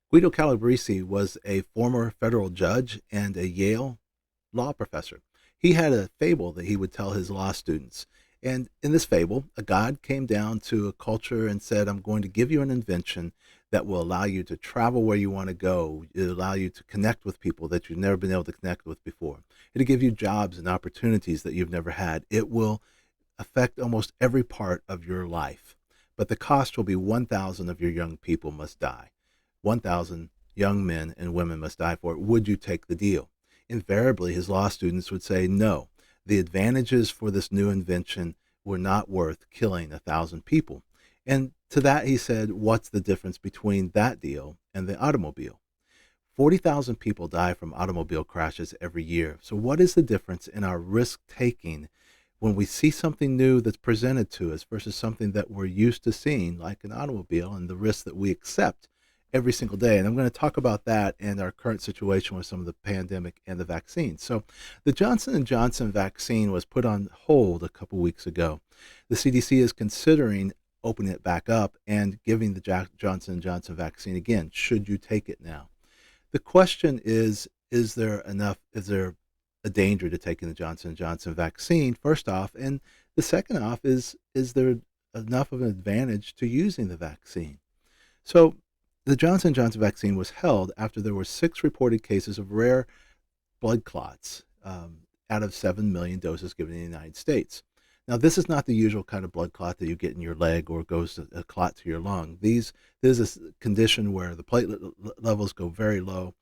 Guido Calabrese was a former federal judge and a Yale law professor. He had a fable that he would tell his law students. And in this fable, a god came down to a culture and said, I'm going to give you an invention that will allow you to travel where you want to go. It'll allow you to connect with people that you've never been able to connect with before. It'll give you jobs and opportunities that you've never had. It will affect almost every part of your life. But the cost will be 1,000 of your young people must die. 1,000 young men and women must die for it. Would you take the deal? Invariably, his law students would say no. The advantages for this new invention were not worth killing 1,000 people. And to that he said, what's the difference between that deal and the automobile? 40,000 people die from automobile crashes every year. So what is the difference in our risk taking when we see something new that's presented to us versus something that we're used to seeing, like an automobile, and the risk that we accept every single day? And I'm going to talk about that and our current situation with some of the pandemic and the vaccine. So the Johnson & Johnson vaccine was put on hold a couple weeks ago. The CDC is considering opening it back up and giving the Johnson & Johnson vaccine again. Should you take it now? The question is there enough, is there a danger to taking the Johnson & Johnson vaccine, first off? And the second off is there enough of an advantage to using the vaccine? So the Johnson & Johnson vaccine was held after there were 6 reported cases of rare blood clots out of 7 million doses given in the United States. Now, this is not the usual kind of blood clot that you get in your leg or goes a clot to your lung. This is a condition where the platelet levels go very low.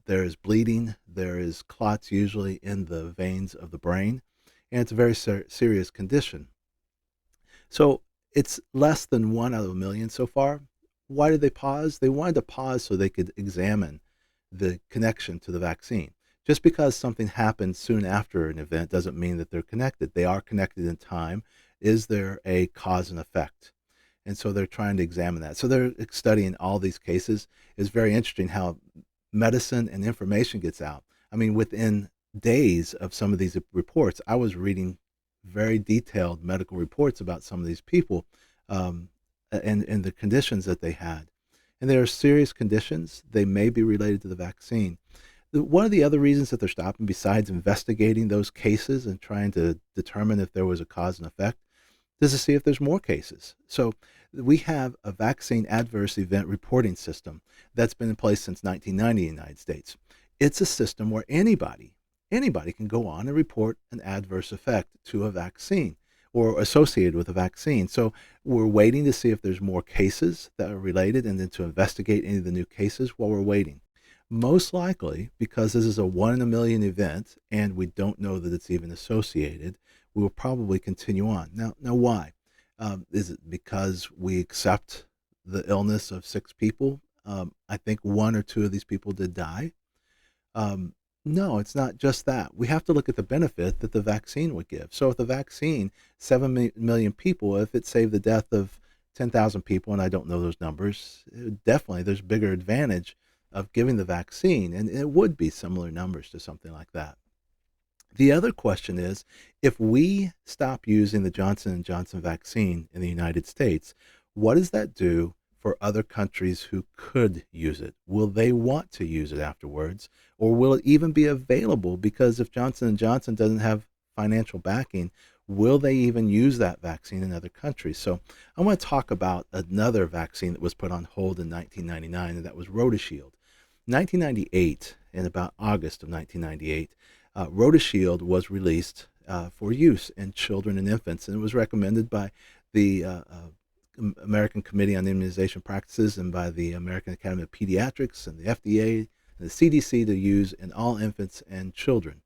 There is bleeding. There is clots usually in the veins of the brain, and it's a very serious condition. So it's less than 1 out of a million so far. Why did they pause? They wanted to pause so they could examine the connection to the vaccine. Just because something happened soon after an event doesn't mean that they're connected. They are connected in time. Is there a cause and effect? And so they're trying to examine that. So they're studying all these cases. It's very interesting how medicine and information gets out. I mean, within days of some of these reports, I was reading very detailed medical reports about some of these people, and the conditions that they had. And there are serious conditions. They may be related to the vaccine. One of the other reasons that they're stopping, besides investigating those cases and trying to determine if there was a cause and effect, is to see if there's more cases. So we have a vaccine adverse event reporting system that's been in place since 1990 in the United States. It's a system where anybody can go on and report an adverse effect to a vaccine or associated with a vaccine. So we're waiting to see if there's more cases that are related and then to investigate any of the new cases while we're waiting. Most likely, because this is a 1 in a million event and we don't know that it's even associated, we will probably continue on. Now why? Is it because we accept the illness of 6 people? I think 1 or 2 of these people did die. No, it's not just that. We have to look at the benefit that the vaccine would give. So if the vaccine, 7 million people, if it saved the death of 10,000 people, and I don't know those numbers, definitely there's bigger advantage of giving the vaccine, and it would be similar numbers to something like that. The other question is, if we stop using the Johnson & Johnson vaccine in the United States, what does that do for other countries who could use it? Will they want to use it afterwards, or will it even be available? Because if Johnson & Johnson doesn't have financial backing, will they even use that vaccine in other countries? So I want to talk about another vaccine that was put on hold in 1999, and that was Rotashield. 1998, in about August of 1998, Rotashield was released for use in children and infants, and it was recommended by the American Committee on Immunization Practices and by the American Academy of Pediatrics and the FDA and the CDC to use in all infants and children.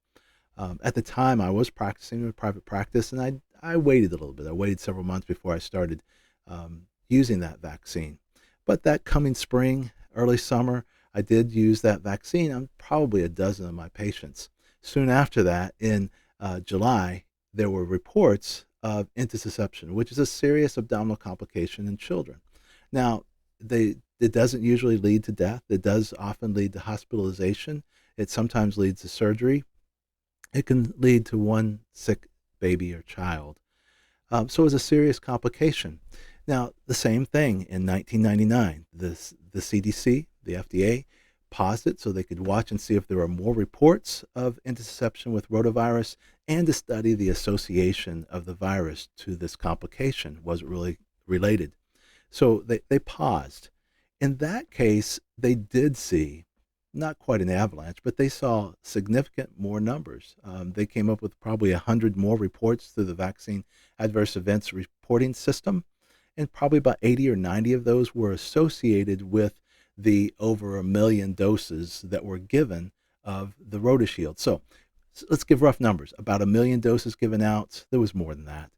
At the time, I was practicing in private practice, and I waited a little bit. I waited several months before I started using that vaccine. But that coming spring, early summer, I did use that vaccine on probably a dozen of my patients. Soon after that, in July, there were reports of intussusception, which is a serious abdominal complication in children. Now, it doesn't usually lead to death. It does often lead to hospitalization. It sometimes leads to surgery. It can lead to one sick baby or child. So it's a serious complication. Now, the same thing in 1999, the CDC, The FDA paused it so they could watch and see if there were more reports of intussusception with rotavirus and to study the association of the virus to this complication. Was it really related? So they paused. In that case, they did see not quite an avalanche, but they saw significant more numbers. They came up with probably 100 more reports through the vaccine adverse events reporting system, and probably about 80 or 90 of those were associated with the over a million doses that were given of the Rotashield. So let's give rough numbers. About a million doses given out. There was more than that,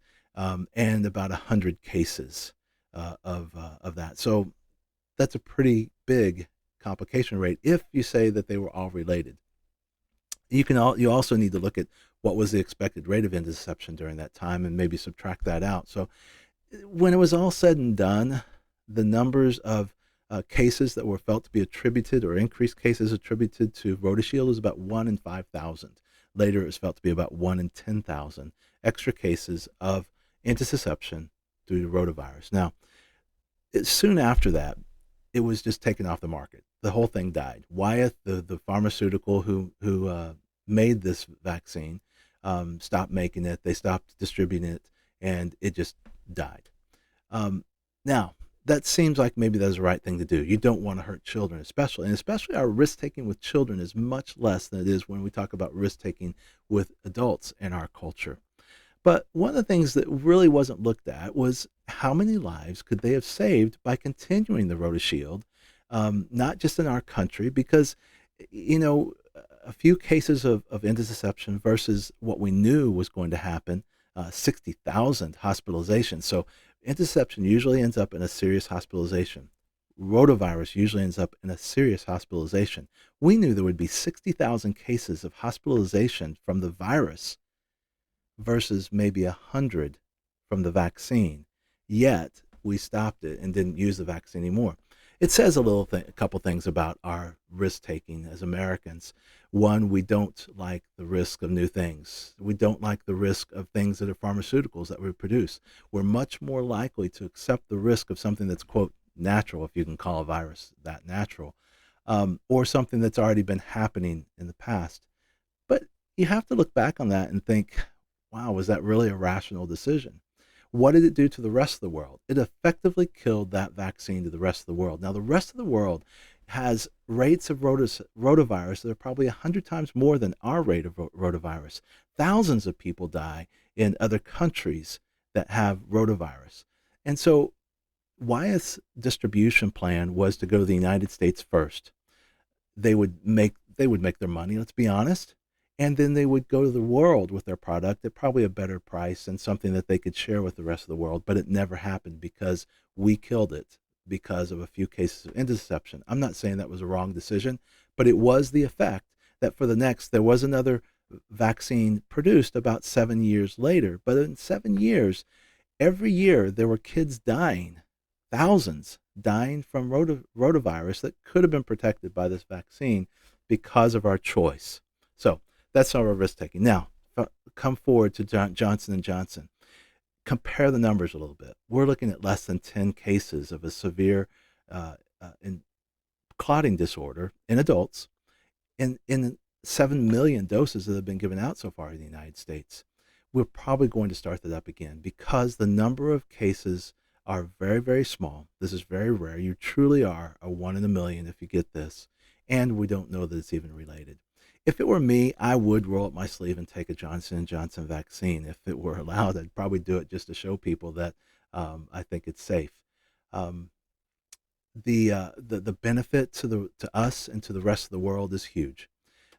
and about 100 cases of that. So that's a pretty big complication rate if you say that they were all related. You also need to look at what was the expected rate of intussusception during that time and maybe subtract that out. So when it was all said and done, the numbers of cases that were felt to be attributed or increased cases attributed to Rotashield was about 1 in 5,000. Later, it was felt to be about 1 in 10,000 extra cases of intussusception due to rotavirus. Now, soon after that, it was just taken off the market. The whole thing died. Wyeth, the pharmaceutical who made this vaccine, stopped making it. They stopped distributing it, and it just died. Now, that seems like maybe that's the right thing to do. You don't want to hurt children, especially our risk taking with children is much less than it is when we talk about risk taking with adults in our culture. But one of the things that really wasn't looked at was how many lives could they have saved by continuing the Rotashield, not just in our country, because, you know, a few cases of intussusception versus what we knew was going to happen, 60,000 hospitalizations. So intussusception usually ends up in a serious hospitalization. Rotavirus usually ends up in a serious hospitalization. We knew there would be 60,000 cases of hospitalization from the virus versus maybe 100 from the vaccine. Yet we stopped it and didn't use the vaccine anymore. It says a couple things about our risk taking as Americans. One, we don't like the risk of new things. We don't like the risk of things that are pharmaceuticals that we produce. We're much more likely to accept the risk of something that's, quote, natural, if you can call a virus that natural, or something that's already been happening in the past. But you have to look back on that and think, wow, was that really a rational decision? What did it do to the rest of the world? It effectively killed that vaccine to the rest of the world. Now, the rest of the world has rates of rotavirus that are probably 100 times more than our rate of rotavirus. Thousands of people die in other countries that have rotavirus. And so Wyeth's distribution plan was to go to the United States first. They would make their money, let's be honest, and then they would go to the world with their product at probably a better price and something that they could share with the rest of the world. But it never happened because we killed it because of a few cases of intussusception. I'm not saying that was a wrong decision, but it was the effect that there was another vaccine produced about 7 years later. But in 7 years, every year there were kids dying, thousands dying from rotavirus that could have been protected by this vaccine because of our choice. So that's our risk taking. Now, come forward to Johnson & Johnson. Compare the numbers a little bit. We're looking at less than 10 cases of a severe clotting disorder in adults in 7 million doses that have been given out so far in the United States. We're probably going to start that up again because the number of cases are very, very small. This is very rare. You truly are a 1 in a million if you get this, and we don't know that it's even related. If it were me, I would roll up my sleeve and take a Johnson & Johnson vaccine. If it were allowed, I'd probably do it just to show people that I think it's safe. The benefit to us and to the rest of the world is huge.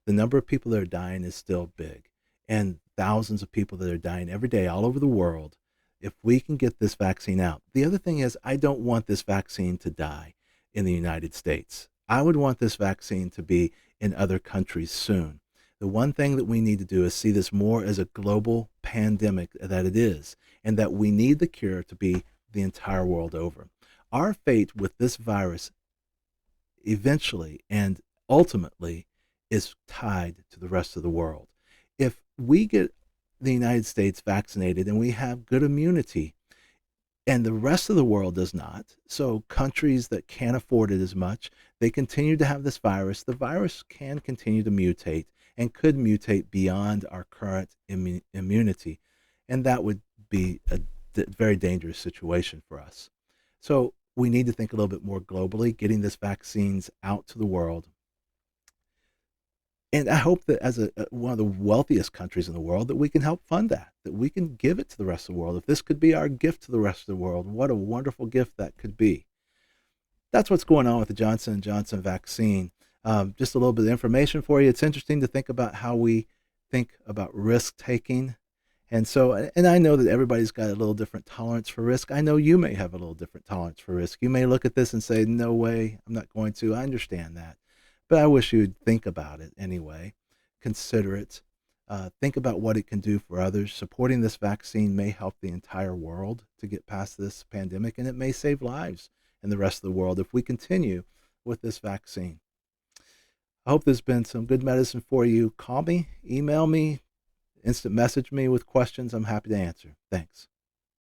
The number of people that are dying is still big, and thousands of people that are dying every day all over the world. If we can get this vaccine out. The other thing is, I don't want this vaccine to die in the United States. I would want this vaccine to be in other countries soon. The one thing that we need to do is see this more as a global pandemic that it is, and that we need the cure to be the entire world over. Our fate with this virus eventually and ultimately is tied to the rest of the world. If we get the United States vaccinated and we have good immunity, and the rest of the world does not. So countries that can't afford it as much, they continue to have this virus. The virus can continue to mutate and could mutate beyond our current immunity, and that would be a very dangerous situation for us. So we need to think a little bit more globally, getting this vaccines out to the world. And I hope that as one of the wealthiest countries in the world, that we can help fund that, that we can give it to the rest of the world. If this could be our gift to the rest of the world, what a wonderful gift that could be. That's what's going on with the Johnson & Johnson vaccine. Just a little bit of information for you. It's interesting to think about how we think about risk taking. And so, and I know that everybody's got a little different tolerance for risk. I know you may have a little different tolerance for risk. You may look at this and say, no way, I'm not going to. I understand that. But I wish you'd think about it anyway. Consider it. Think about what it can do for others. Supporting this vaccine may help the entire world to get past this pandemic, and it may save lives in the rest of the world if we continue with this vaccine. I hope there's been some good medicine for you. Call me, email me, instant message me with questions. I'm happy to answer. Thanks.